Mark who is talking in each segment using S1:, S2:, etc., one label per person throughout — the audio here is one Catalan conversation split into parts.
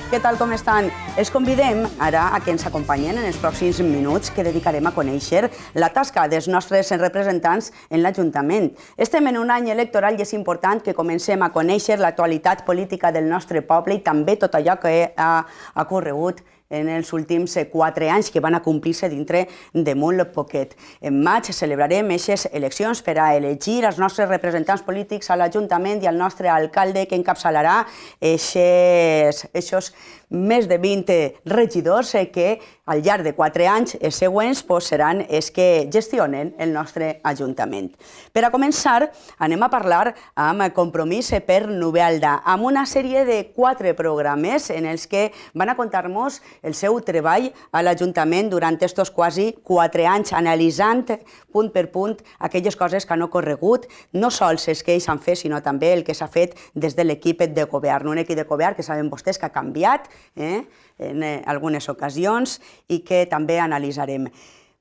S1: Què tal, com estan? Els convidem ara a que ens acompanyen en els pròxims minuts que dedicarem a conèixer la tasca dels nostres representants en l'Ajuntament. Estem en un any electoral i és important que comencem a conèixer l'actualitat política del nostre poble i també tot allò que ha ocorregut en els últims 4 anys que van a complir-se dintre de molt poquet. En maig celebrarem aquestes eleccions per a elegir els nostres representants polítics a l'Ajuntament i al nostre alcalde que encapçalarà aquests més de 20 regidors que al llarg de 4 anys següents seran els que gestionen el nostre Ajuntament. Per a començar, anem a parlar amb Compromís per Novelda, amb una sèrie de 4 programes en els que van a contar-nos el seu treball a l'Ajuntament durant aquests quasi 4 anys, analitzant punt per punt aquelles coses que han ocorregut, no sols els que ells han fet, sinó també el que s'ha fet des de l'equip de govern. Un equip de govern que saben vostès que ha canviat en algunes ocasions i que també analitzarem.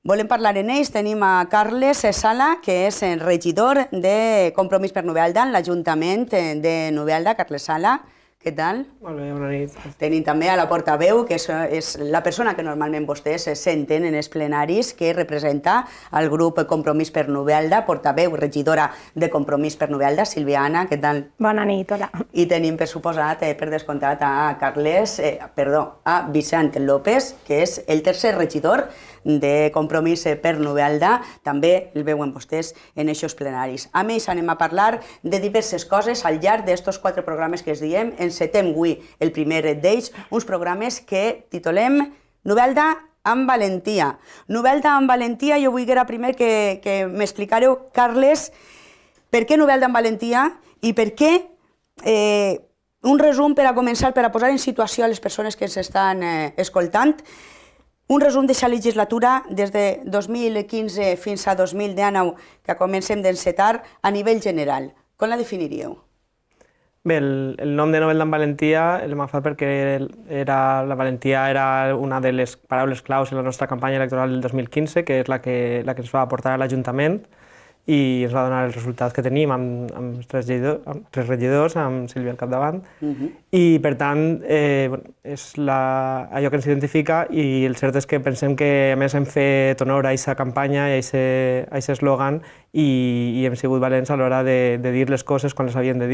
S1: Volem parlar en ells, tenim a Carles Sala, que és regidor de Compromís per Novelda en l'Ajuntament de Novelda. Carles Sala, què tal?
S2: Molt bé, bona nit.
S1: Tenim també a la portaveu, que és la persona que normalment vostès senten en els plenaris, que representa el grup Compromís per Novelda, portaveu, regidora de Compromís per Novelda, Sílvia Anna, què tal?
S3: Bona nit, hola.
S1: I tenim, per suposat, per descomptat, a Vicent López, que és el tercer regidor de Compromís per Novelda, també el veuen vostès en aquests plenaris. A més, anem a parlar de diverses coses al llarg d'aquests 4 programes que es diem. Encetem avui el primer d'ells, uns programes que titulem Novelda amb valentia. Novelda amb valentia, jo vull primer que m'explicareu, Carles, per què Novelda amb valentia i per què un resum per a començar, per a posar en situació a les persones que ens estan escoltant, un resum d'aquesta legislatura des de 2015 fins a 2019 que comencem d'encetar a nivell general. Com la definiríeu?
S2: Bé, el nom de Novelda amb valentia l'hem agafat perquè la valentia era una de les paraules claus en la nostra campanya electoral del 2015, que és la que ens va portar a l'Ajuntament i ens va donar els resultats que tenim amb 3 regidors, amb Sílvia al capdavant. I, per tant, és allò que ens identifica i el cert és que pensem que, a més, hem fet honor a aquesta campanya i a aquest eslògan i hem sigut valents a l'hora de dir les coses quan les havíem de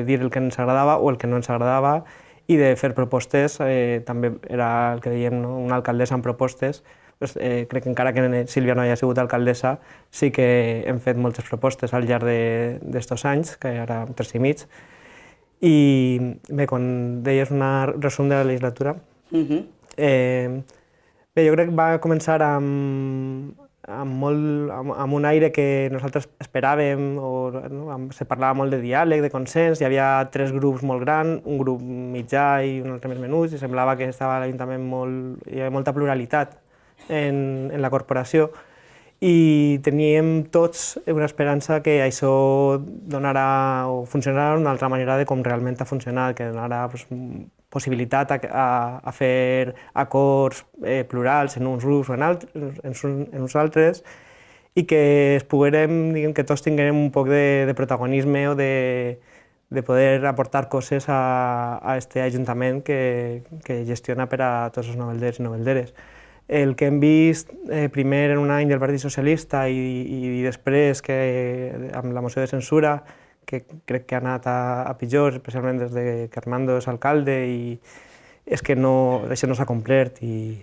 S2: dir el que ens agradava o el que no ens agradava i de fer propostes. També era el que dèiem, una alcaldessa amb propostes. Crec que encara que Sílvia no hagi sigut alcaldessa, sí que hem fet moltes propostes al llarg d'estos anys, que ara 3 i mig. I bé, quan deies un resum de la legislatura, bé, jo crec que va començar amb un aire que nosaltres esperàvem, se parlava molt de diàleg, de consens, hi havia 3 grups molt grans, un grup mitjà i un altre més menuts, i semblava que estava a l'Ajuntament hi havia molta pluralitat en la corporació i teníem tots una esperança que això donarà o funcionarà d'una altra manera de com realment ha funcionat, que donarà possibilitat a fer acords plurals en uns grups o en uns altres i que que tots tinguem un poc de protagonisme o de poder aportar coses a aquest Ajuntament que gestiona per a tots els novelders i novelderes. El que hem vist primer en un any del Partit Socialista i després amb la moció de censura, que crec que ha anat a pitjor, especialment des que Armando és alcalde, i és que això no s'ha complert i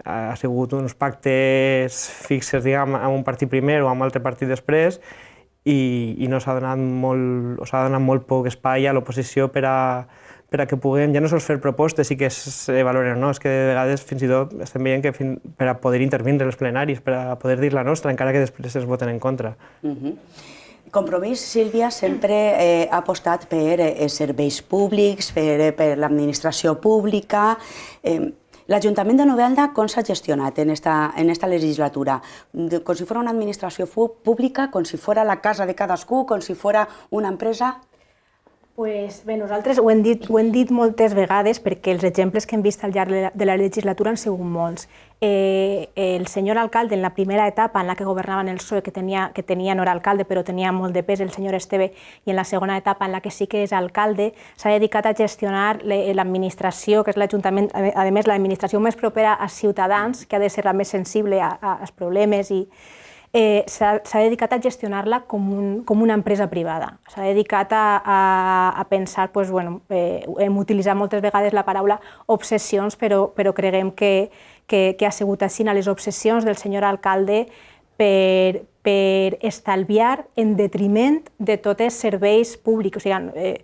S2: ha sigut uns pactes fixes, diguem, amb un partit primer o amb un altre partit després i no s'ha donat molt poc espai a l'oposició per a que puguem ja no sols fer propostes i que es valoren o no, és que de vegades fins i tot estem veient que per a poder intervindre els plenaris, per a poder dir la nostra, encara que després es voten en contra.
S1: Compromís, Sílvia, sempre ha apostat per serveis públics, per l'administració pública. L'Ajuntament de Novelda com s'ha gestionat en esta legislatura? Com si fos una administració pública, com si fos la casa de cadascú, com si fos una empresa?
S3: Pues bé, nosaltres ho hem dit moltes vegades perquè els exemples que hem vist al llarg de la legislatura han sigut molts. El senyor alcalde, en la primera etapa en la que governaven el PSOE, que tenia no era alcalde però tenia molt de pes, el senyor Esteve, i en la segona etapa en la que sí que és alcalde, s'ha dedicat a gestionar l'administració, que és l'Ajuntament, a més l'administració més propera a ciutadans, que ha de ser la més sensible als problemes i s'ha dedicat a gestionar-la com una empresa privada. S'ha dedicat a pensar, hem utilitzat moltes vegades la paraula obsessions, però creguem que ha sigut així les obsessions del senyor alcalde per estalviar en detriment de tots els serveis públics. O sigui,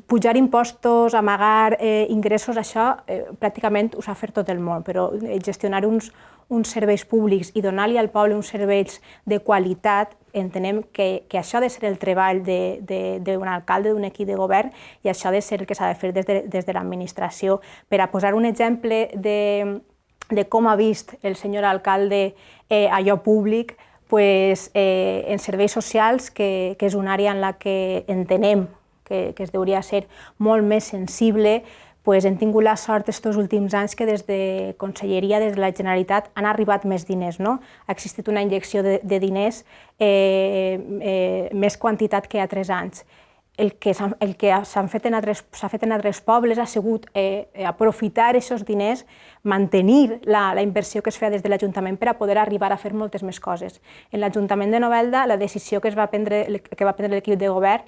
S3: pujar impostos, amagar ingressos, això pràcticament ho sap fer tot el món, però gestionar uns serveis públics i donar-li al poble uns serveis de qualitat, entenem que això ha de ser el treball d'un alcalde, d'un equip de govern, i això ha de ser el que s'ha de fer des de l'administració. Per a posar un exemple de com ha vist el senyor alcalde allò públic, en serveis socials, que és una àrea en la que entenem que es hauria de ser molt més sensible, hem tingut la sort aquests últims anys que des de Conselleria, des de la Generalitat, han arribat més diners. Ha existit una injecció de diners, més quantitat que a 3 anys. El que s'ha fet en altres pobles ha sigut aprofitar aquests diners, mantenir la inversió que es feia des de l'Ajuntament per a poder arribar a fer moltes més coses. En l'Ajuntament de Novelda, la decisió que va prendre l'equip de govern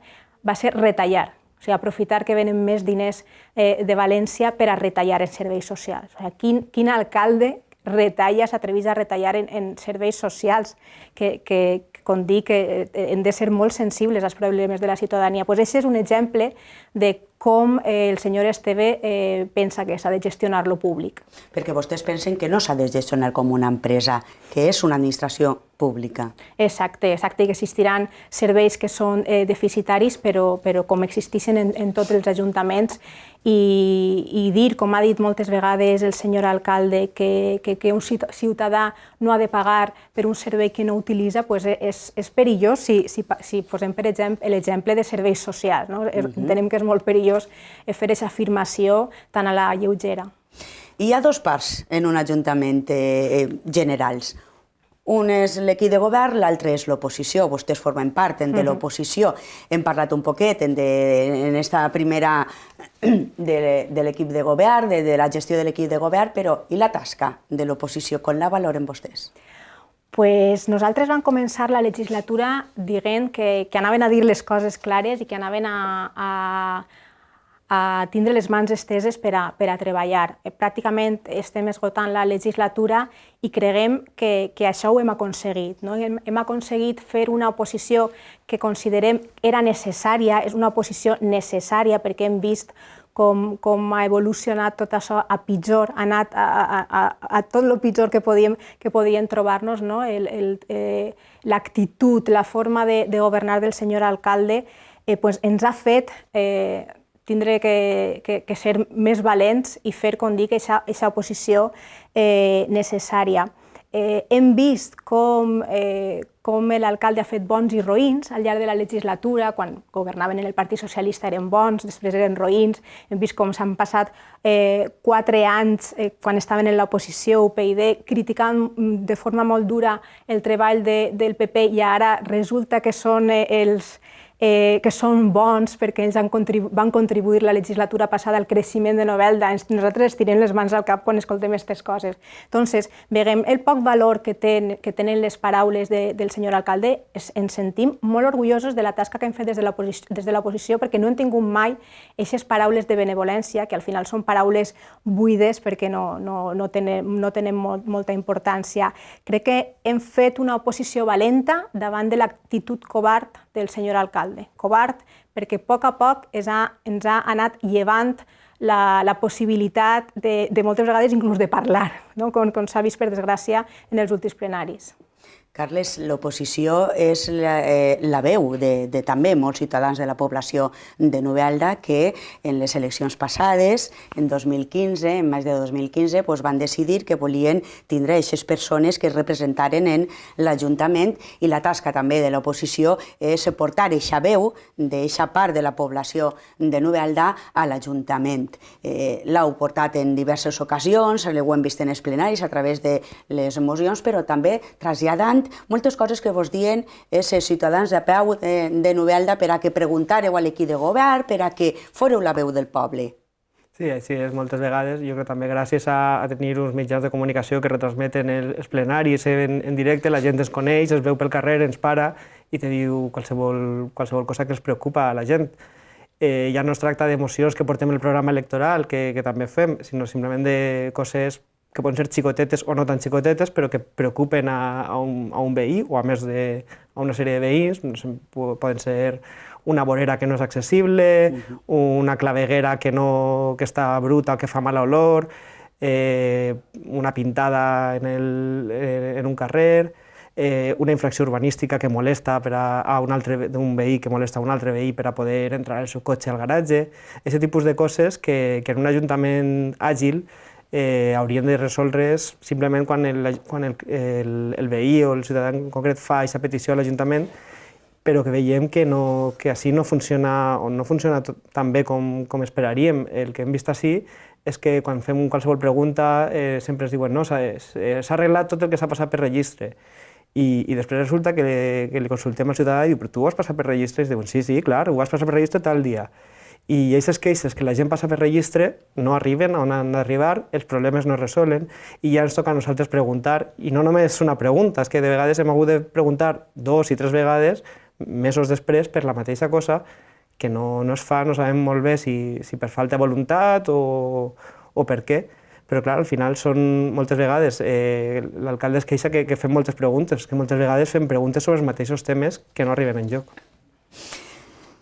S3: va ser retallar, o sigui, aprofitar que venen més diners de València per a retallar en serveis socials. O sigui, quin alcalde s'atreveix a retallar en serveis socials, que com dic, hem de ser molt sensibles als problemes de la ciutadania. Aquest és un exemple de com el senyor Esteve pensa que s'ha de gestionar lo públic.
S1: Perquè vostès pensen que no s'ha de gestionar com una empresa, que és una administració pública.
S3: Exacte, que existiran serveis que són deficitaris, però com existeixen en tots els ajuntaments, i dir, com ha dit moltes vegades el senyor alcalde, que un ciutadà no ha de pagar per un servei que no utilitza, és perillós si posem, per exemple, l'exemple de serveis socials. Entenem que és molt perillós fer aquesta afirmació tan a la lleugera.
S1: Hi ha 2 parts en un ajuntament generals. Un és l'equip de govern, l'altre és l'oposició. Vostès formen part de l'oposició. Hem parlat un poquet en aquesta primera de l'equip de govern, de la gestió de l'equip de govern, però i la tasca de l'oposició, com la valoren vostès?
S3: Nosaltres vam començar la legislatura dient que anaven a dir les coses clares i que anaven a tindre les mans esteses per a treballar. Pràcticament estem esgotant la legislatura i creguem que això ho hem aconseguit. Hem aconseguit fer una oposició que considerem era necessària, és una oposició necessària perquè hem vist com ha evolucionat tot això a pitjor, ha anat a tot el pitjor que podien trobar-nos. L'actitud, la forma de governar del senyor alcalde ens ha fet tindre que ser més valents i fer, com dic, aquesta oposició necessària. Hem vist com l'alcalde ha fet bons i roïns al llarg de la legislatura. Quan governaven en el Partit Socialista eren bons, després eren roïns. Hem vist com s'han passat 4 anys, quan estaven en l'oposició, UPyD, criticant de forma molt dura el treball del PP, i ara resulta que són bons perquè ells van contribuir la legislatura passada al creixement de Novelda. Nosaltres ens tirem les mans al cap quan escoltem aquestes coses. Doncs, veiem el poc valor que tenen les paraules del senyor alcalde. Ens sentim molt orgullosos de la tasca que hem fet des de l'oposició, perquè no hem tingut mai aquestes paraules de benevolència, que al final són paraules buides perquè no tenen molta importància. Crec que hem fet una oposició valenta davant de l'actitud covard del senyor alcalde. Covard perquè a poc ens ha anat llevant la possibilitat de moltes vegades inclús de parlar, com s'ha vist, per desgràcia, en els últims plenaris.
S1: Carles, l'oposició és la veu de també molts ciutadans de la població de Novelda que en les eleccions passades, en 2015, en maig de 2015, van decidir que volien tindre aquestes persones que es representaren en l'Ajuntament, i la tasca també de l'oposició és portar aquesta veu d'aquesta part de la població de Novelda a l'Ajuntament. L'heu portat en diverses ocasions, l'heu vist en els plenaris a través de les mocions, però també traslladant moltes coses que vos diuen els ciutadans de peu de Novelda per a que preguntareu a l'equip de govern, per a que foreu la veu del poble.
S2: Sí, així és moltes vegades. Jo crec també gràcies a tenir uns mitjans de comunicació que retransmeten els plenaris en directe, la gent es coneix, es veu pel carrer, ens para i te diu qualsevol cosa que els preocupa a la gent. Ja no es tracta d'emocions que portem el programa electoral, que també fem, sinó simplement de coses que poden ser xicotetes o no tan xicotetes, però que preocupen a un veí o a més a una sèrie de veïns. Poden ser una vorera que no és accessible, una claveguera que està bruta o que fa mala olor, una pintada en un carrer, una infracció urbanística que molesta d'un veí que molesta a un altre veí per a poder entrar el seu cotxe al garatge. Aquest tipus de coses que en un ajuntament àgil haurien de resoldre's simplement quan el veí o el ciutadà en concret fa aquesta petició a l'Ajuntament, però que veiem que així no funciona tan bé com esperaríem. El que hem vist així és que quan fem qualsevol pregunta sempre ens diuen no, s'ha arreglat tot el que s'ha passat per registre. I després resulta que li consultem al ciutadà i diu, però tu ho has passat per registre? I es diuen, sí, clar, ho has passat per registre tal dia. I aquestes queixes que la gent passa per registre no arriben on han d'arribar, els problemes no es resolen i ja ens toca a nosaltres preguntar, i no només una pregunta, és que de vegades hem hagut de preguntar 2 i 3 vegades, mesos després, per la mateixa cosa que no es fa, no sabem molt bé si per falta de voluntat o per què, però clar, al final són moltes vegades, l'alcalde es queixa que fem moltes preguntes, que moltes vegades fem preguntes sobre els mateixos temes que no arriben enlloc.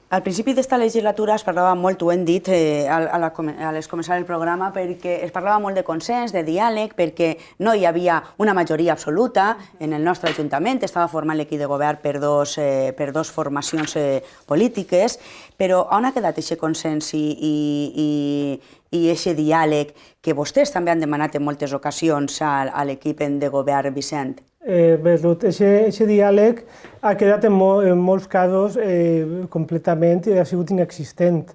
S1: Al principi d'esta legislatura es parlava molt, ho hem dit a les començar el programa, perquè es parlava molt de consens, de diàleg, perquè no hi havia una majoria absoluta en el nostre Ajuntament, estava formant l'equip de govern per dos formacions polítiques, però on ha quedat aquest consens i aquest diàleg que vostès també han demanat en moltes ocasions a l'equip de govern, Vicent?
S4: Aquest diàleg ha quedat en molts casos completament, ha sigut inexistent.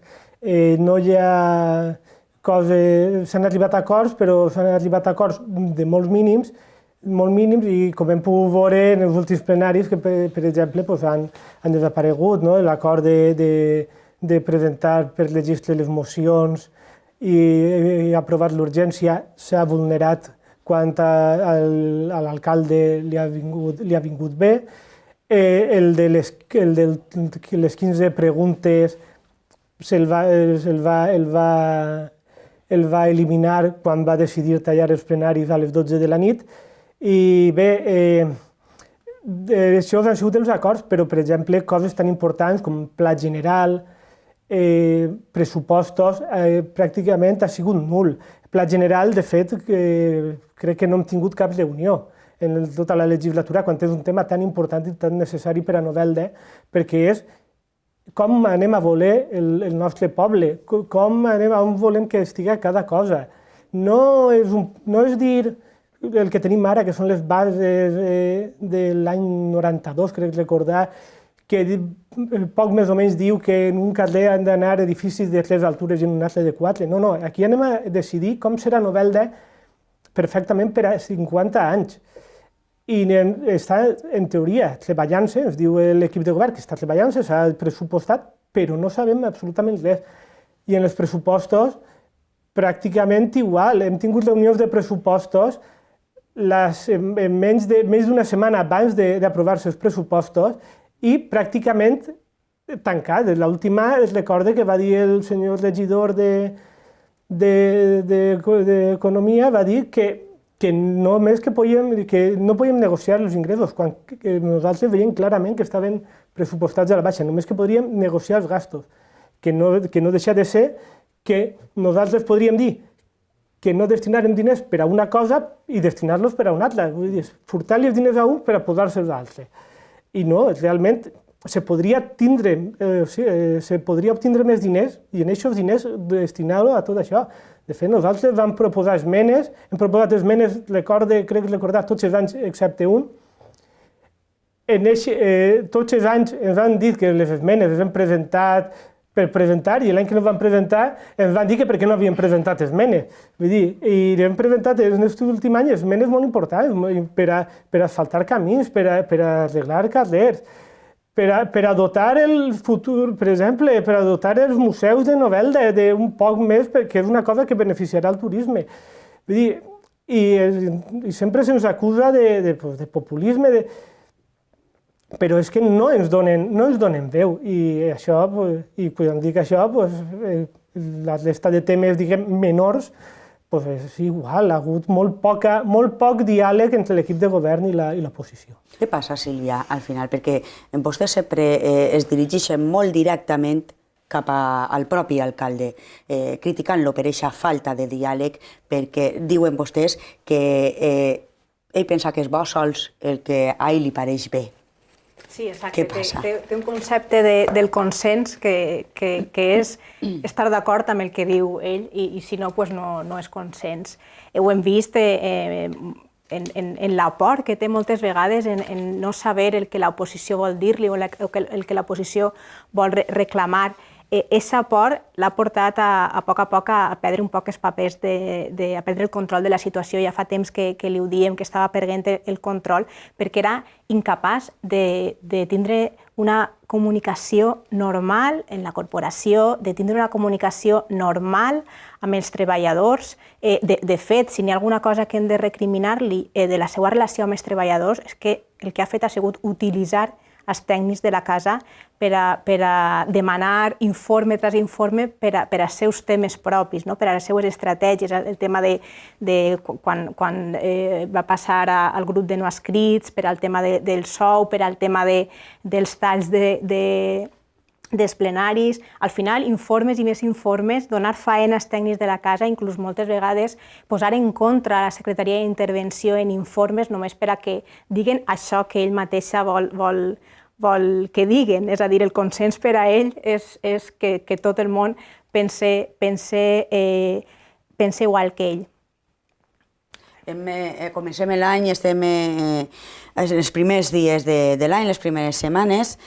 S4: No hi ha coses, s'han arribat a acords, però s'han arribat a acords de molt mínims, i com hem pogut veure en els últims plenaris, que per exemple han desaparegut, l'acord de presentar per registre les mocions i aprovar l'urgència s'ha vulnerat quan a l'alcalde li ha vingut bé. El de les 15 preguntes el va eliminar quan va decidir tallar els plenaris a les 12 de la nit. I bé, això han sigut els acords, però per exemple coses tan importants com pla general, pressupostos, pràcticament ha sigut nul. Pla general, de fet, crec que no hem tingut cap reunió en tota la legislatura quan és un tema tan important i tan necessari per a Novelda, perquè és com anem a voler el nostre poble, on volem que estigui cada cosa. No és dir el que tenim ara, que són les bases de l'any 92, crec recordar, que poc més o menys diu que en un carrer han d'anar edificis de 3 altures i en un altre de 4. No, aquí anem a decidir com serà Novelda perfectament per a 50 anys. I està, en teoria, treballant-se, ens diu l'equip de govern que està treballant-se, s'ha pressupostat, però no sabem absolutament res. I en els pressupostos, pràcticament igual. Hem tingut reunions de pressupostos menys d'una setmana abans d'aprovar-se els pressupostos i pràcticament tancat. L'última es recorda que va dir el senyor regidor d'Economia, va dir que només que no podíem negociar els ingressos, quan nosaltres veiem clarament que estaven pressupostats a la baixa, només que podríem negociar els gastos, que no deixa de ser que nosaltres podríem dir que no destinarem diners per a una cosa i destinar-los per a una altra. Vull dir, furtar-li els diners a un per a posar-se'ls a l'altre. I no, realment se podria obtindre més diners i en aquests diners destinar-ho a tot això. De fet, nosaltres vam proposar esmenes, hem proposat esmenes, crec recordar, tots els anys excepte un. Tots els anys ens han dit que les esmenes les hem presentat per presentar i l'any que no van presentar ens van dir que per què no havien presentat esmenes. Vull dir, i hem presentat en aquest últim any esmenes molt importants per a asfaltar camins, per a arreglar carrers, per a dotar el futur, per exemple, per a dotar els museus de Novelda d'un poc més, que és una cosa que beneficiarà el turisme. Vull dir, i sempre se'ns acusa de populisme, però és que no ens donen veu, i quan dic això, la resta de temes, diguem, menors, és igual, ha hagut molt poc diàleg entre l'equip de govern i l'oposició.
S1: Què passa, Sílvia, al final? Perquè vostès sempre es dirigeixen molt directament cap al propi alcalde, criticant-lo per aquesta falta de diàleg, perquè diuen vostès que ell pensa que és bo sols el que a ell li pareix bé.
S3: Sí, exacte.
S1: Què passa?
S3: Té un concepte del consens que és estar d'acord amb el que diu ell i si no, no és consens. Ho hem vist en la por que té moltes vegades en no saber el que l'oposició vol dir-li o el que l'oposició vol reclamar. Aquesta por l'ha portat a poc a perdre un poc els papers, a perdre el control de la situació. Ja fa temps que li ho diem, que estava perdent el control, perquè era incapaç de tindre una comunicació normal en la corporació, de tindre una comunicació normal amb els treballadors. De fet, si n'hi ha alguna cosa que hem de recriminar-li de la seva relació amb els treballadors, és que el que ha fet ha sigut utilitzar els tècnics de la casa per a demanar informe tras informe per als seus temes propis, per a les seues estratègies, el tema de quan va passar al grup de no escrits, per al tema del sou, per al tema dels talls dels plenaris. Al final, informes i més informes, donar faena als tècnics de la casa, inclús moltes vegades posar en contra la Secretaria d'Intervenció en informes només per a que diguen això que ell mateixa vol que diguen. És a dir, el consens per a ell és que tot el món pense igual que ell.
S1: Comencem l'any, estem en els primers dies de l'any, les primeres setmanes.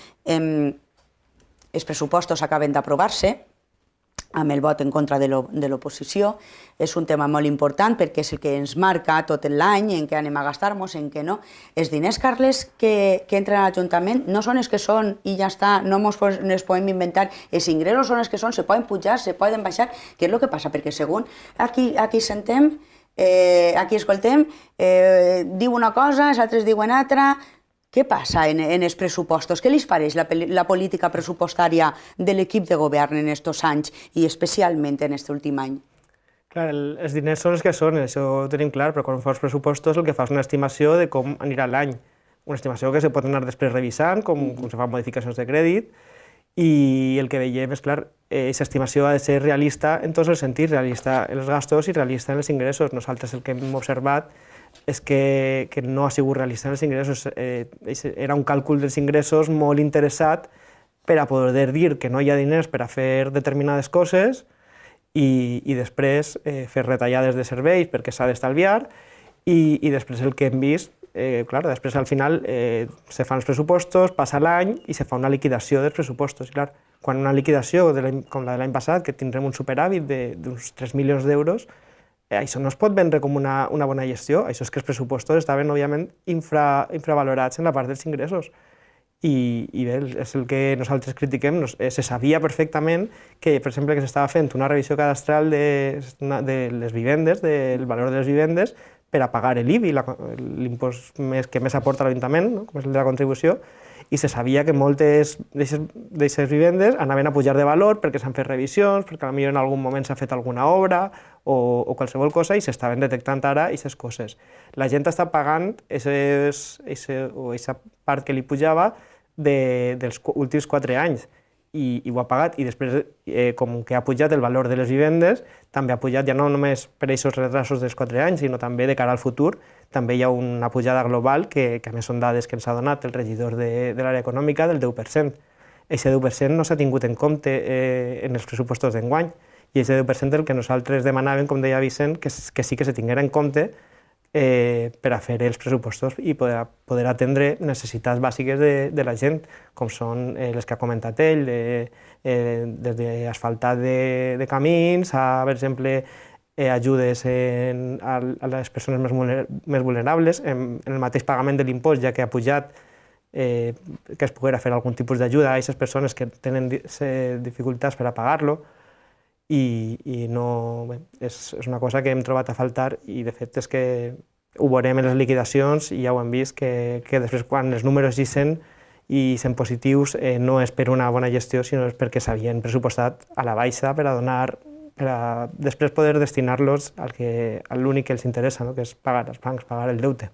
S1: Els pressupostos acaben d'aprovar-se amb el vot en contra de l'oposició. És un tema molt important perquè és el que ens marca tot l'any, en què anem a gastar-nos, en què no. Els diners, Carles, que entren a l'Ajuntament no són els que són i ja està, no ens podem inventar. Els ingressos són els que són, se poden pujar, se poden baixar. Què és el que passa? Perquè segons aquí sentem, aquí escoltem, diu una cosa, els altres diuen altra. Què passa en els pressupostos? Què li pareix la política pressupostària de l'equip de govern en aquests anys i especialment en aquest últim any?
S2: Clar, els diners són els que són, això ho tenim clar, però quan fas pressupostos el que fas és una estimació de com anirà l'any. Una estimació que se pot anar després revisant, com se fan modificacions de crèdit, i el que veiem és, clar, aquesta estimació ha de ser realista en tots els sentits, realista en els gastos i realista en els ingressos. Nosaltres el que hem observat és que no ha sigut realista en els ingressos. Era un càlcul dels ingressos molt interessat per a poder dir que no hi ha diners per a fer determinades coses i després fer retallades de serveis perquè s'ha d'estalviar i després el que hem vist, clar, després al final se fan els pressupostos, passa l'any i se fa una liquidació dels pressupostos. Clar, quan una liquidació com la de l'any passat, que tindrem un superàvit d'uns 3 milions d'euros, això no es pot vendre com una bona gestió, això és que els pressupostos estaven, òbviament, infravalorats en la part dels ingressos. I bé, és el que nosaltres critiquem. Se sabia perfectament que, per exemple, que s'estava fent una revisió cadastral de les vivendes, del valor de les vivendes, per a pagar l'IBI, l'impost que més aporta l'Ajuntament, com és el de la contribució, i se sabia que moltes d'aquestes vivendes anaven a pujar de valor perquè s'han fet revisions, perquè potser en algun moment s'ha fet alguna obra o qualsevol cosa i s'estaven detectant ara aquestes coses. La gent està pagant aquesta part que li pujava dels últims 4 anys i ho ha pagat, i després, com que ha pujat el valor de les vivendes, també ha pujat ja no només per aquests retrasos dels 4 anys, sinó també de cara al futur, també hi ha una pujada global, que a més són dades que ens ha donat el regidor de l'àrea econòmica, del 10%. Aquest 10% no s'ha tingut en compte en els pressupostos d'enguany, i aquest 10% el que nosaltres demanàvem, com deia Vicent, que sí que se tinguera en compte per a fer els pressupostos i poder atendre necessitats bàsiques de la gent, com són les que ha comentat ell, des d'asfaltar de camins a, per exemple, ajudes a les persones més vulnerables, en el mateix pagament de l'impost, ja que ha pujat, que es poguera fer algun tipus d'ajuda a aquestes persones que tenen dificultats per a pagar-lo, i no, bé, és una cosa que hem trobat a faltar, i de fet és que ho veurem en les liquidacions i ja ho hem vist, que després quan els números hi són positius no és per una bona gestió, sinó és perquè s'havien pressupostat a la baixa per a després poder destinar-los a l'únic que els interessa, que és pagar els bancs, pagar el deute.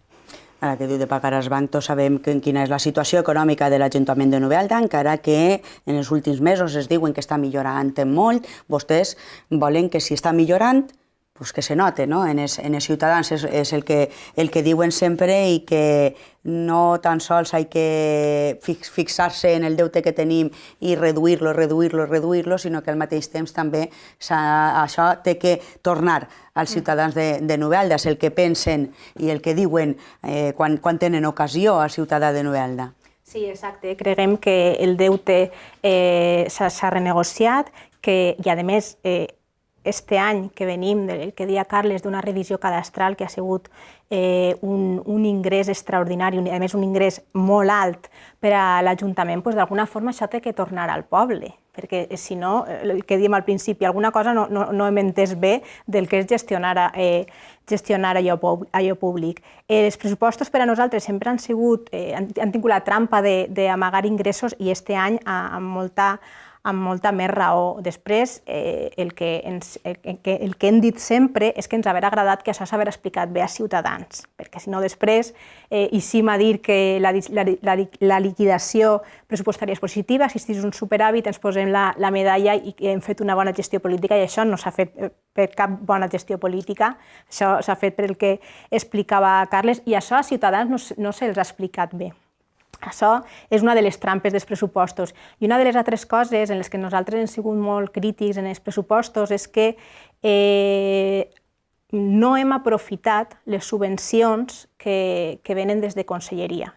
S1: Ara que diu de pagar als bancs, tots sabem quina és la situació econòmica de l'Ajuntament de Novelda, encara que en els últims mesos es diuen que està millorant molt. Vostès volen que si està millorant, que se note en els ciutadans, és el que diuen sempre, i que no tan sols hay que fixar-se en el deute que tenim i reduir-lo, sinó que al mateix temps també això té que tornar als ciutadans de Novelda, és el que pensen i el que diuen quan tenen ocasió al ciutadà de Novelda.
S3: Sí, exacte. Creiem que el deute s'ha renegociat, i a més este any que venim, el que deia Carles, d'una revisió cadastral que ha sigut un ingrés extraordinari, a més un ingrés molt alt per a l'Ajuntament, d'alguna forma això té que tornar al poble, perquè si no, el que diem al principi, alguna cosa no hem entès bé del que és gestionar allò públic. Els pressupostos per a nosaltres sempre han tingut la trampa d'amagar ingressos, i este any amb molta més raó. Després, el que hem dit sempre és que ens hauria agradat que això s'hagués explicat bé a Ciutadans, perquè si no després eixim a dir que la liquidació pressupostària és positiva, si existís un superàvit ens posem la medalla i hem fet una bona gestió política, i això no s'ha fet per cap bona gestió política, això s'ha fet per el que explicava Carles, i això a Ciutadans no se'ls ha explicat bé. Això és una de les trampes dels pressupostos. I una de les altres coses en les que nosaltres hem sigut molt crítics en els pressupostos és que no hem aprofitat les subvencions que venen des de Conselleria.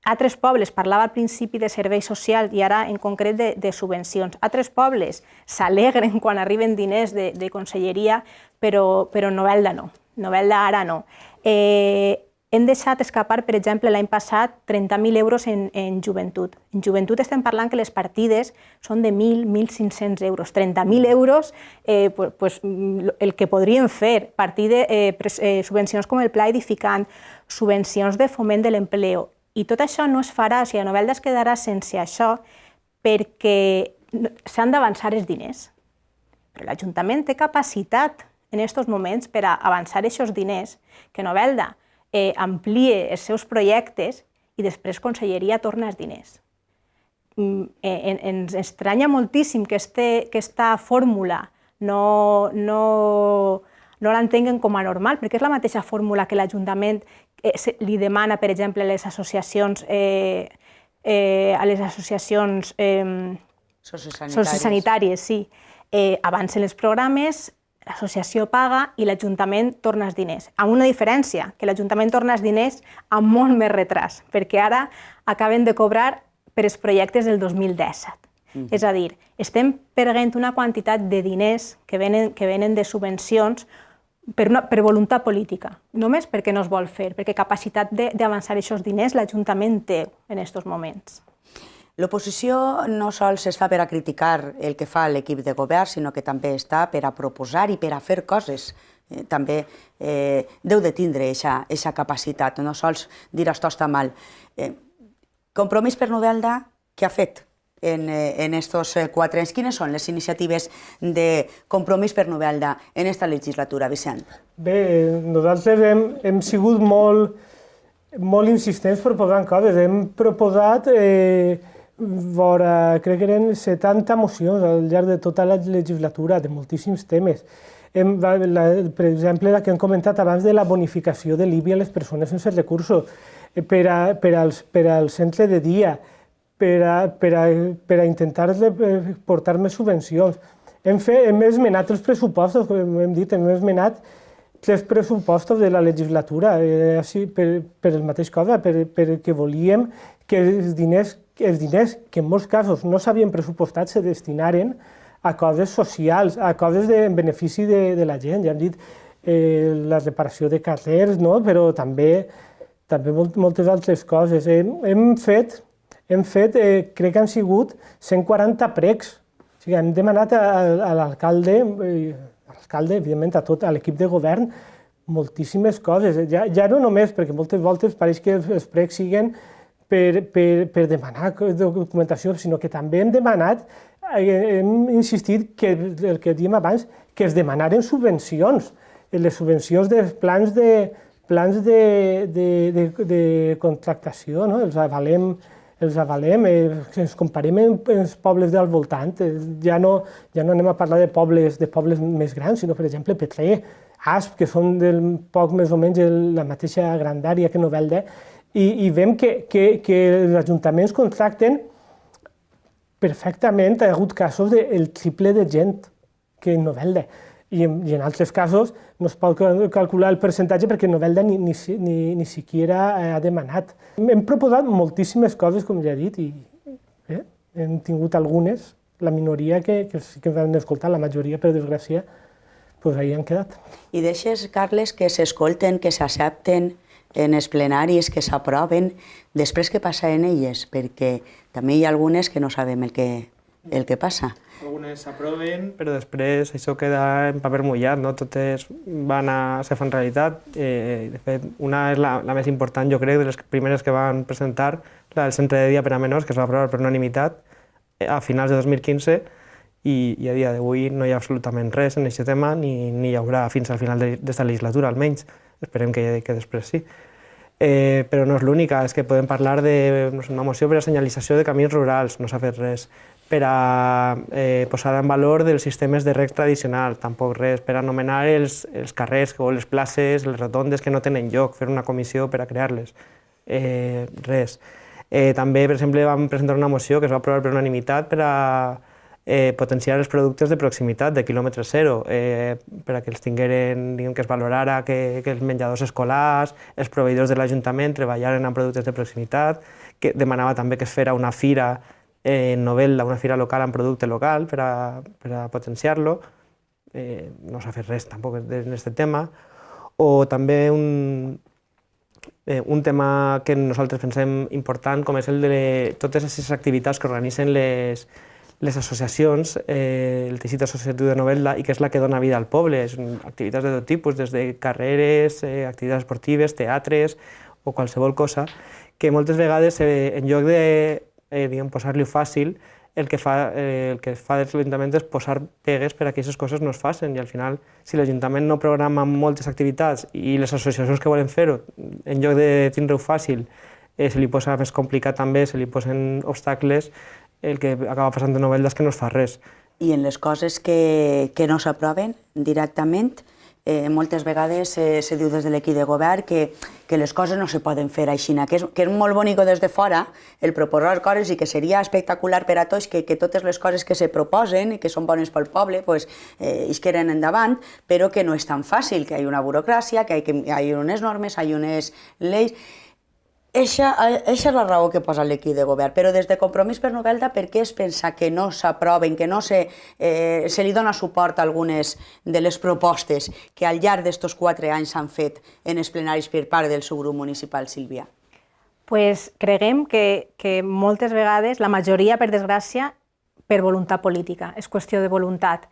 S3: Altres pobles, parlava al principi de serveis socials i ara en concret de subvencions. Altres pobles s'alegren quan arriben diners de Conselleria, però Novelda no. Novelda ara no. Hem deixat escapar, per exemple, l'any passat 30.000 euros en joventut. En joventut estem parlant que les partides són de 1.000-1.500 euros. 30.000 euros, el que podríem fer, subvencions com el Pla Edificant, subvencions de foment de l'empleo. I tot això no es farà, o sigui, Novelda es quedarà sense això perquè s'han d'avançar els diners. Però l'Ajuntament té capacitat en aquests moments per avançar aquests diners, que Novelda amplie els seus projectes i després Conselleria torna els diners. Ens estranya moltíssim que aquesta fórmula no l'entenguen com a normal, perquè és la mateixa fórmula que l'Ajuntament li demana, per exemple, a les associacions sociosanitàries. Sí. Avancen els programes, l'associació paga i l'Ajuntament torna els diners. Amb una diferència, que l'Ajuntament torna els diners amb molt més retras, perquè ara acaben de cobrar per els projectes del 2017. És a dir, estem perdent una quantitat de diners que venen de subvencions per voluntat política, només perquè no es vol fer, perquè capacitat d'avançar aquests diners l'Ajuntament té en aquests moments.
S1: L'oposició no sols està per a criticar el que fa l'equip de govern, sinó que també està per a proposar i per a fer coses. També deu de tindre aquesta capacitat, no sols dir això està mal. Compromís per Novelda, què ha fet en aquests 4 anys? Quines són les iniciatives de Compromís per Novelda en aquesta legislatura, Vicent?
S4: Bé, nosaltres hem sigut molt insistents proposant coses. Hem proposat crec que eren 70 mocions al llarg de tota la legislatura, de moltíssims temes. Per exemple, la que hem comentat abans de la bonificació de l'IBI a les persones sense recursos, per al centre de dia, per a intentar portar més subvencions. Hem esmenat els pressupostos, com hem dit, hem esmenat 3 pressupostos de la legislatura, per el mateix cosa, perquè volíem que els diners que en molts casos no s'havien pressupostat se destinaren a coses socials, a coses en benefici de la gent. Ja hem dit la reparació de carrers, però també moltes altres coses. Hem fet, crec que han sigut 140 pregs. O sigui, hem demanat a l'alcalde, evidentment a l'equip de govern, moltíssimes coses. Ja no només, perquè moltes voltes pareix que els pregs siguen per demanar documentació, sinó que també hem insistit que el que dèiem abans, que es demanaren subvencions, les subvencions dels plans de contractació, els avalem, ens comparem amb els pobles del voltant, ja no anem a parlar de pobles més grans, sinó, per exemple, Petrer, Asp, que són poc més o menys la mateixa grandària que Novelda, i veiem que els ajuntaments contracten perfectament. Ha hagut casos del triple de gent que en Novelda. I en altres casos no es pot calcular el percentatge perquè Novelda ni siquiera ha demanat. Hem proposat moltíssimes coses, com ja he dit, i hem tingut algunes, la minoria que sí que vam escoltar, la majoria, per desgràcia, ahí han quedat.
S1: I deixes, Carles, que s'escolten, que s'accepten en els plenaris, que s'aproven, després què passa en elles? Perquè també hi ha algunes que no sabem el que passa.
S2: Algunes s'aproven, però després això queda en paper mullat, no? Totes se fan realitat. De fet, una és la més important, jo crec, de les primeres que van presentar, la del centre de dia per a menors, que es va aprovar per unanimitat a finals de 2015, i a dia d'avui no hi ha absolutament res en aquest tema, ni hi haurà fins al final d'aquesta legislatura, almenys. Esperem que després sí. Però no és l'única, és que podem parlar d'una moció per a senyalització de camins rurals, no s'ha fet res. Per a posada en valor dels sistemes de rec tradicional, tampoc res. Per a anomenar els carrers o les places, les rotondes que no tenen lloc, fer una comissió per a crear-les. Res. També, per exemple, vam presentar una moció que es va aprovar per unanimitat per a potenciar els productes de proximitat, de quilòmetre zero, per a que els tingueren, diguem, que es valorara que els menjadors escolars, els proveïdors de l'Ajuntament treballaren amb productes de proximitat, que demanava també que es fera una fira en Novelda, una fira local amb producte local per a potenciar-lo. No s'ha fet res tampoc en aquest tema. O també un tema que nosaltres pensem important, com és el de totes aquestes activitats que organitzen les associacions, el teixit associatiu de Novelda, i que és la que dona vida al poble. Són activitats de tot tipus, des de carreres, activitats esportives, teatres o qualsevol cosa, que moltes vegades, en lloc de posar-li fàcil, el que fa l'Ajuntament és posar pegues per a que aquestes coses no es facin, i al final, si l'Ajuntament no programa moltes activitats i les associacions que volen fer-ho, en lloc de tindre-ho fàcil, se li posa més complicat també, se li posen obstacles, el que acaba passant de Novelda és que no es fa res.
S1: I en les coses que no s'aproven directament, moltes vegades se diu des de l'equip de govern que les coses no se poden fer així, que és molt bonic des de fora el proposar coses i que seria espectacular per a tots que totes les coses que se proposen i que són bones pel poble isqueren endavant, però que no és tan fàcil, que hi ha una burocràcia, que hi ha unes normes, hi ha unes lleis. Eixa és la raó que posa l'equip de govern, però des de Compromís per Novelda, per què es pensa que no s'aproven, que no se li dona suport a algunes de les propostes que al llarg d'estos 4 anys s'han fet en els plenaris per part del subgrup municipal, Sílvia?
S3: Pues creguem que moltes vegades, la majoria, per desgràcia, per voluntat política, és qüestió de voluntat,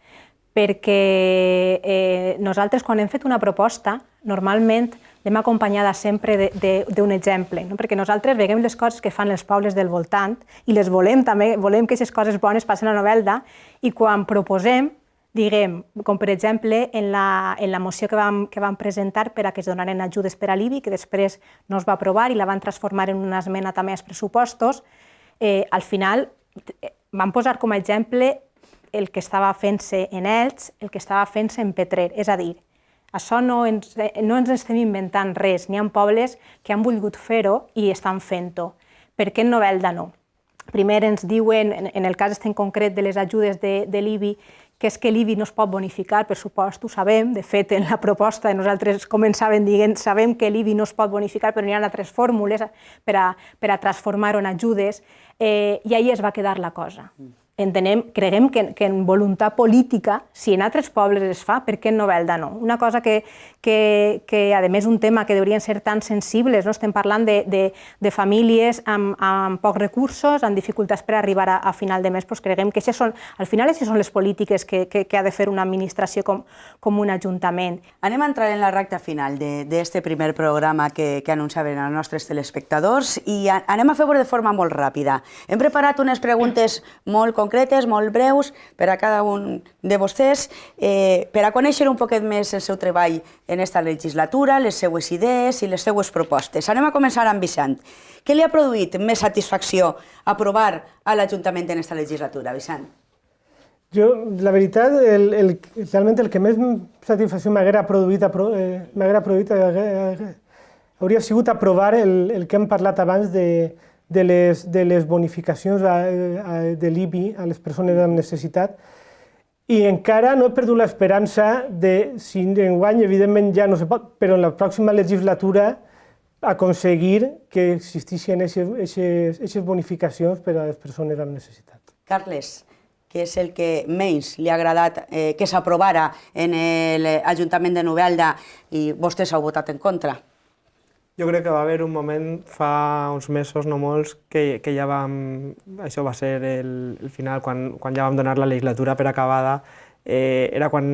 S3: perquè nosaltres quan hem fet una proposta, normalment l'hem acompanyada sempre d'un exemple, perquè nosaltres veiem les coses que fan els pobles del voltant i les volem també, volem que aquestes coses bones passen a Novelda, i quan proposem, diguem, com per exemple en la moció que vam presentar per a que es donaren ajudes per a l'IBI, que després no es va aprovar i la van transformar en una esmena també als pressupostos, al final van posar com a exemple el que estava fent-se en Elx, el que estava fent-se en Petrer, és a dir, això no ens estem inventant res, n'hi ha pobles que han volgut fer-ho i estan fent-ho. Per què en Novelda no? Primer ens diuen, en el cas en concret de les ajudes de l'IBI, que és que l'IBI no es pot bonificar, per supost, ho sabem, de fet, en la proposta nosaltres començàvem dient sabem que l'IBI no es pot bonificar, però hi ha altres fórmules per a transformar-ho en ajudes, i ahir es va quedar la cosa. Creguem que en voluntat política, si en altres pobles es fa, per què en Novelda no? Una cosa que a més, un tema que haurien ser tan sensibles, estem parlant de famílies amb pocs recursos, amb dificultats per arribar a final de mes, creguem que al final aquestes són les polítiques que ha de fer una administració com un ajuntament.
S1: Anem a entrar en la recta final d'aquest primer programa que anunciaven als nostres telespectadors i anem a fer-ho de forma molt ràpida. Hem preparat unes preguntes molt concretes, molt breus, per a cada un de vostès, per a conèixer un poquet més el seu treball en aquesta legislatura, les seues idees i les seues propostes. Anem a començar amb Vicent. Què li ha produït més satisfacció aprovar a l'Ajuntament en aquesta legislatura, Vicent?
S4: Jo, la veritat, realment el que més satisfacció m'haguera produït hauria sigut aprovar el que hem parlat abans de les bonificacions de l'IBI a les persones amb necessitat, i encara no he perdut l'esperança de, si enguany evidentment ja no se pot, però en la pròxima legislatura aconseguir que existissin aquestes bonificacions per a les persones amb necessitat.
S1: Carles, què és el que menys li ha agradat que s'aprovara en l'Ajuntament de Novelda i vostès heu votat en contra?
S2: Jo crec que va haver un moment, fa uns mesos, no molts, que ja vam... Això va ser el final, quan ja vam donar la legislatura per acabada. Era quan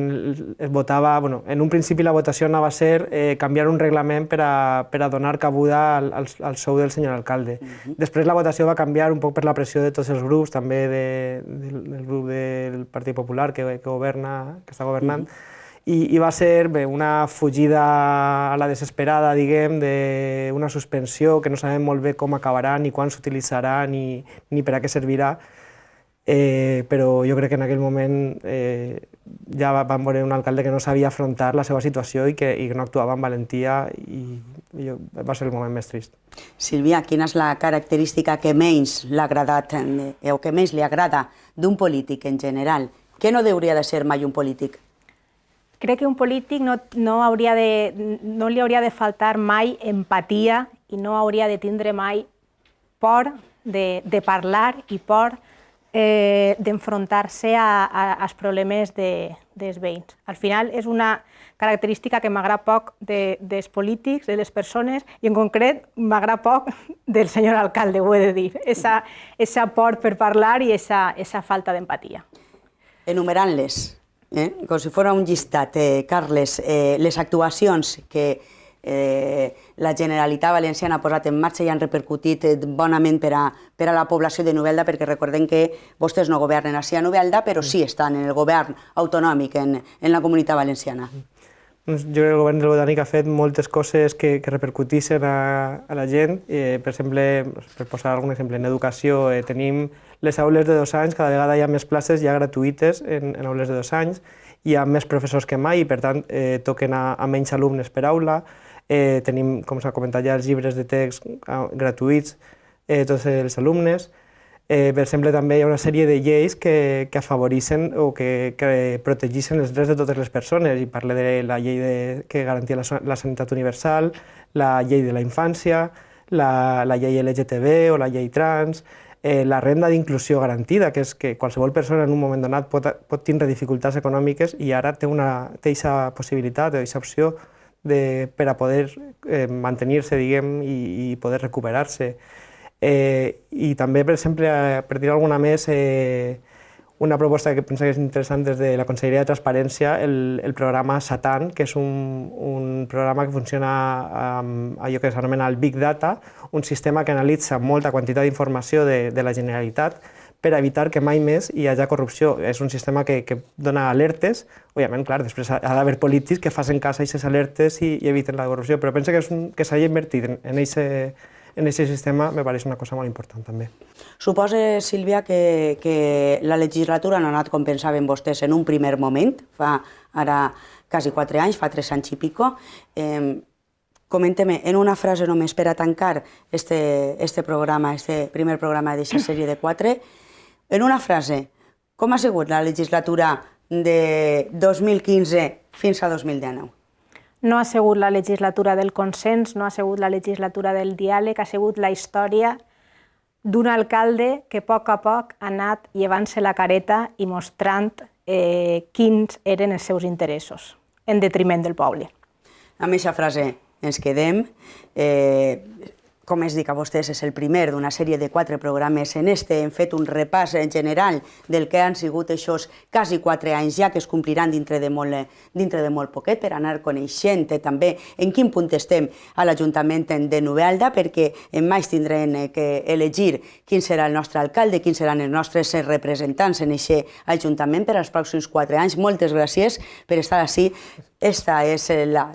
S2: es votava... En un principi la votació anava a ser canviar un reglament per a donar cabuda al sou del senyor alcalde. Després la votació va canviar un poc per la pressió de tots els grups, també del grup del Partit Popular que està governant, i va ser una fugida a la desesperada, diguem, d'una suspensió que no sabem molt bé com acabarà, ni quan s'utilitzarà, ni per a què servirà, però jo crec que en aquell moment ja vam veure un alcalde que no sabia afrontar la seva situació i que no actuava amb valentia, i va ser el moment més trist.
S1: Sílvia, quina és la característica que menys l'ha agradat o que menys li agrada d'un polític en general? Què no hauria de ser mai un polític?
S3: Crec que un polític no li hauria de faltar mai empatia i no hauria de tindre mai por de parlar i por d'enfrontar-se als problemes dels veïns. Al final és una característica que m'agrada poc dels polítics, de les persones, i en concret m'agrada poc del senyor alcalde, ho he de dir. Esa por per parlar i esa falta d'empatia.
S1: Enumerant-les, com si fos un llistat, Carles, les actuacions que la Generalitat Valenciana ha posat en marxa i han repercutit bonament per a la població de Novelda, perquè recordem que vostès no governen així a Novelda, però sí estan en el govern autonòmic en la Comunitat Valenciana.
S2: Jo crec que el govern del Botànic ha fet moltes coses que repercutissen a la gent. Per exemple, per posar algun exemple, en educació tenim les aules de 2 anys, cada vegada hi ha més places ja gratuïtes en aules de 2 anys, hi ha més professors que mai i per tant toquen a menys alumnes per aula. Tenim, com s'ha comentat ja, els llibres de text gratuïts tots els alumnes. Per exemple, també hi ha una sèrie de lleis que afavoreixen o que protegeixen els drets de totes les persones, i parlo de la llei que garantia la sanitat universal, la llei de la infància, la llei LGTB o la llei trans, la renda d'inclusió garantida, que és que qualsevol persona en un moment donat pot tindre dificultats econòmiques i ara té aquesta possibilitat, aquesta opció per a poder mantenir-se, diguem, i poder recuperar-se. I també, per exemple, per dir alguna més, una proposta que penso que és interessant des de la Conselleria de Transparència, el programa Satan, que és un programa que funciona amb allò que s'anomena el Big Data, un sistema que analitza molta quantitat d'informació de la Generalitat per evitar que mai més hi hagi corrupció. És un sistema que dona alertes, òbviament, clar, després ha d'haver polítics que facin cas a aquestes alertes i eviten la corrupció, però penso que s'ha d'invertir en en aquest sistema me pareix una cosa molt important també.
S1: Suposa, Sílvia, que la legislatura no ha anat com pensaven vostès en un primer moment, fa ara quasi 4 anys, fa 3 anys i pico. Coménteme en una frase només per a tancar este programa, este primer programa d'aquesta sèrie de 4, en una frase, com ha sigut la legislatura de 2015 fins a 2019?
S3: No ha sigut la legislatura del consens, no ha sigut la legislatura del diàleg, ha sigut la història d'un alcalde que a poc ha anat llevant-se la careta i mostrant quins eren els seus interessos, en detriment del poble.
S1: Amb aquesta frase ens quedem. Com es dic a vostès, és el primer d'una sèrie de 4 programes. En este hem fet un repàs en general del que han sigut aquests quasi 4 anys, ja que es compliran dintre de molt poquet, per anar coneixent també en quin punt estem a l'Ajuntament de Novelda, perquè en maig tindrem que elegir quin serà el nostre alcalde, quins seran els nostres representants en aquest Ajuntament per als pròxims 4 anys. Moltes gràcies per estar ací. Esta és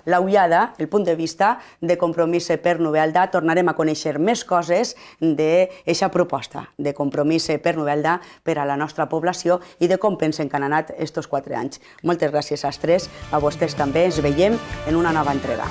S1: la ullada, el punt de vista de Compromís per Novelda. Tornarem a conèixer més coses d'aquesta proposta de Compromís per Novelda per a la nostra població i de com pensen que han anat aquests 4 anys. Moltes gràcies als tres, a vostès també. Ens veiem en una nova entrega.